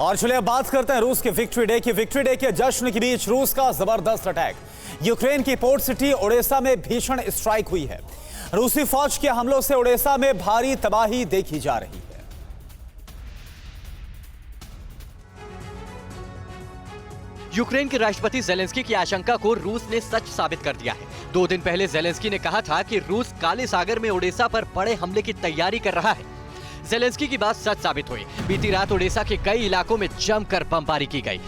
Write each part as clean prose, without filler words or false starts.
और चलिए बात करते हैं रूस के विक्ट्री डे की। विक्ट्री डे के जश्न के बीच रूस का जबरदस्त अटैक। यूक्रेन की पोर्ट सिटी ओडेसा में भीषण स्ट्राइक हुई है। रूसी फौज के हमलों से ओडेसा में भारी तबाही देखी जा रही है। यूक्रेन के राष्ट्रपति जेलेंस्की की आशंका को रूस ने सच साबित कर दिया है। 2 दिन पहले जेलेंस्की ने कहा था कि रूस काले सागर में ओडेसा पर बड़े हमले की तैयारी कर रहा है। जेलेंस्की की बात सच साबित हुई। बीती रात ओडेसा के कई इलाकों में जमकर बमबारी की गई।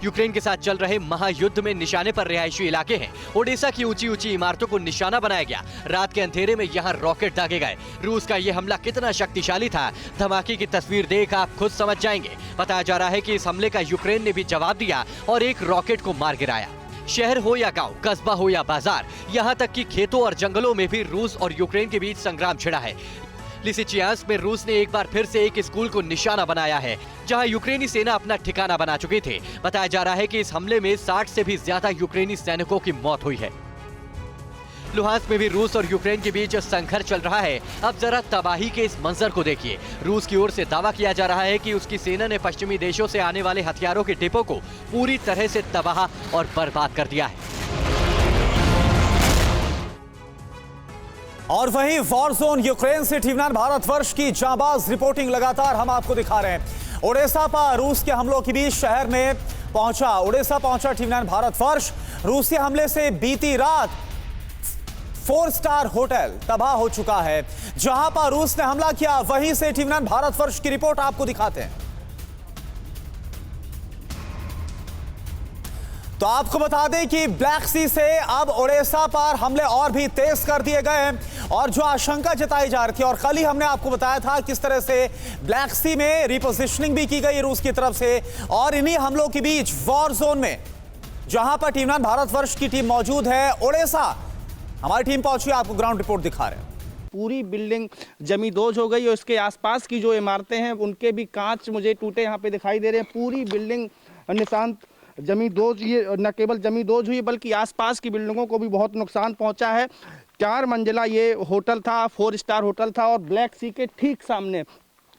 यूक्रेन के साथ चल रहे महायुद्ध में निशाने पर रिहायशी इलाके हैं। ओडेसा की ऊंची ऊंची इमारतों को निशाना बनाया गया। रात के अंधेरे में यहां रॉकेट दागे गए। रूस का यह हमला कितना शक्तिशाली था, धमाके की तस्वीर देख आप खुद समझ जाएंगे। बताया जा रहा है कि इस हमले का यूक्रेन ने भी जवाब दिया और एक रॉकेट को मार गिराया। शहर हो या गांव, कस्बा हो या बाजार, यहां तक कि खेतों और जंगलों में भी रूस और यूक्रेन के बीच संग्राम छिड़ा है। लिसिचियांस्क में रूस ने एक बार फिर से एक स्कूल को निशाना बनाया है, जहां यूक्रेनी सेना अपना ठिकाना बना चुकी थी। बताया जा रहा है कि इस हमले में 60 से भी ज्यादा यूक्रेनी सैनिकों की मौत हुई है। लुहांस्क में भी रूस और यूक्रेन के बीच संघर्ष चल रहा है। अब जरा तबाही के इस मंजर को देखिए। रूस की ओर से दावा किया जा रहा है कि उसकी सेना ने पश्चिमी देशों से आने वाले हथियारों के डिपो को पूरी तरह से तबाह और बर्बाद कर दिया है। और वहीं वॉर जोन यूक्रेन से टीवी 9 भारतवर्ष की जांबाज रिपोर्टिंग लगातार हम आपको दिखा रहे हैं। ओडेसा पर रूस के हमलों के बीच शहर में पहुंचा ओडेसा पहुंचा टीवी 9 भारतवर्ष। रूसी हमले से बीती रात 4 स्टार होटल तबाह हो चुका है। जहां पर रूस ने हमला किया, वहीं से टीवी 9 भारतवर्ष की रिपोर्ट आपको दिखाते हैं। तो आपको बता दें कि ब्लैक सी से अब ओडेसा पर हमले और भी तेज कर दिए गए हैं। और जो आशंका जताई जा रही थी, और कल ही हमने आपको बताया था किस तरह से ब्लैक सी में रिपोजिशनिंग भी की गई रूस की तरफ से। और इन्हीं हमलों के बीच वॉर जोन में जहां पर टीवी 9 भारतवर्ष की टीम मौजूद है, ओडेसा हमारी टीम पहुंची, आपको ग्राउंड रिपोर्ट दिखा रहे हैं। पूरी बिल्डिंग जमींदोज हो गई और इसके आसपास की जो इमारतें हैं उनके भी कांच मुझे टूटे यहाँ पे दिखाई दे रहे हैं। पूरी बिल्डिंग निशान जमींदोज, ये न केवल जमींदोज हुई बल्कि आसपास की बिल्डिंगों को भी बहुत नुकसान पहुंचा है। 4 मंजिला ये होटल था, 4 स्टार होटल था और ब्लैक सी के ठीक सामने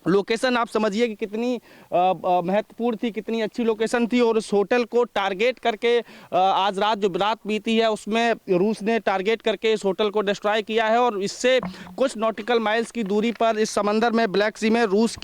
लोकेशन आप समझिए कि कितनी महत्वपूर्ण थी, कितनी अच्छी लोकेशन थी। और उस होटल को टारगेट करके आज रात जो रात बीती है उसमें रूस ने टारगेट करके इस होटल को डिस्ट्रॉय किया है। और इससे कुछ नॉटिकल माइल्स की दूरी पर इस समंदर में ब्लैक सी में रूस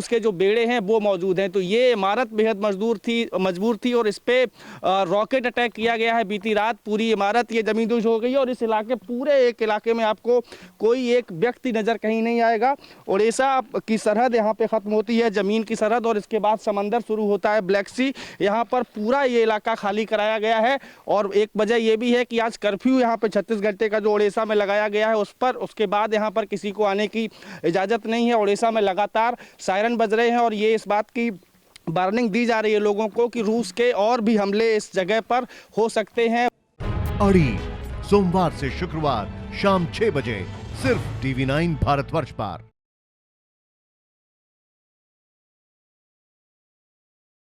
के जो बेड़े हैं वो मौजूद हैं। तो ये इमारत बेहद मजबूर थी और इस पर रॉकेट अटैक किया गया है बीती रात। पूरी इमारत ये जमींदोज हो गई और इस इलाके पूरे एक इलाके में आपको कोई एक व्यक्ति नज़र कहीं नहीं आएगा। ओडेसा की सरहद यहाँ पे खत्म होती है, जमीन की सरहद, और इसके बाद समंदर शुरू होता है ब्लैक सी। यहाँ पर पूरा ये इलाका खाली कराया गया है। और एक वजह ये भी है कि आज कर्फ्यू यहाँ पे 36 घंटे का जो ओडेसा में लगाया गया है उसके बाद यहाँ पर किसी को आने की इजाज़त नहीं है। ओडेसा में लगातार सायरन बज रहे हैं और ये इस बात की वार्निंग दी जा रही है लोगों को कि रूस के और भी हमले इस जगह पर हो सकते हैं। अड़ी सोमवार से शुक्रवार शाम 6 बजे सिर्फ टीवी 9 भारतवर्ष पर।